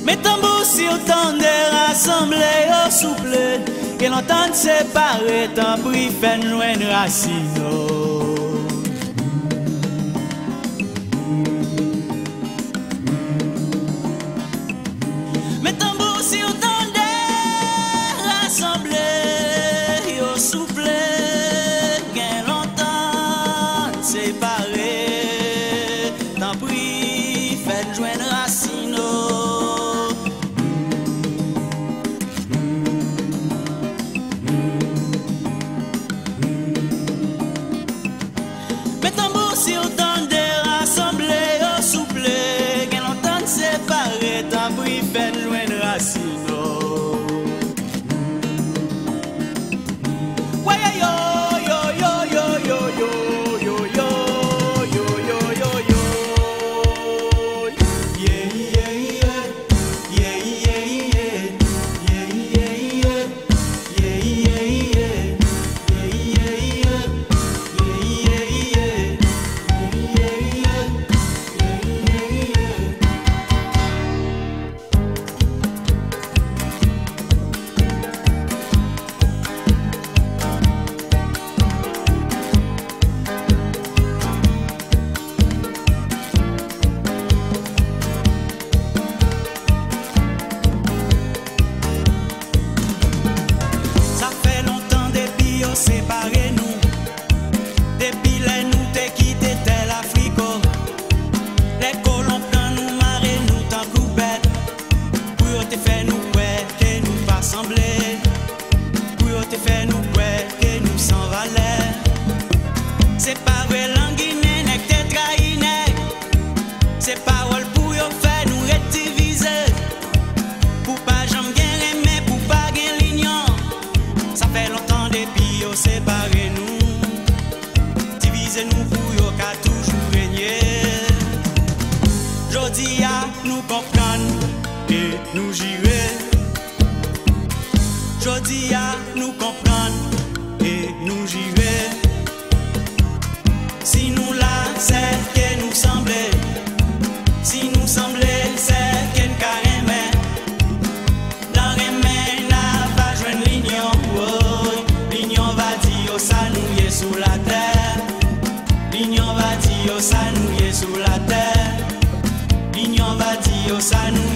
Mes tambours si autant de rassembler au souple, que l'entente séparée, tant pris fait joindre racine. Mes tambours si autant de rassembler au souple, que l'entente séparée, tant pris fait joindre racine. Mes tambours si autant de rassembler au souple, que l'entente séparée, tant pris fait joindre racine. Ouais, yo, yo, yo, yo, yo, yo, yo, yo, yo, yo, yo, yo. Yeah, yeah, yeah. Yeah, yeah, yeah. Yeah, yeah, yeah. Yeah, yeah, yeah. Yeah, yeah, yeah. Yeah, yeah, yeah. Ça fait longtemps depuis on séparé nous. Depuis les nous t'es quitté tel Africo. Les colons prennent nous marrer nous tant coupette. Pour te faire nous ouais que nous pas sembler. Pour te faire nous ouais que nous sans valeur. C'est pas vrai languine nèg te trahi nèg. C'est parole pour yo faire nous rediviser. Pour pas jamais bien aimer, pour pas gain l'ignon. Ça fait longtemps depuis yo séparé nous. Diviser nous pour yo qu'a toujours régner. Jodi a nous comprendre et nous gérer. Jodi a nous comprendre et nous gérer. Si nous là, c'est que nous semblait. Si nous semblait, c'est que nous carrément. Dans les mains, n'a pas joindre l'union. Oh, l'union va dire, oh, ça nous y est sous la terre. L'union va dire, oh, ça nous y est sous la terre. L'union va dire, oh, ça nous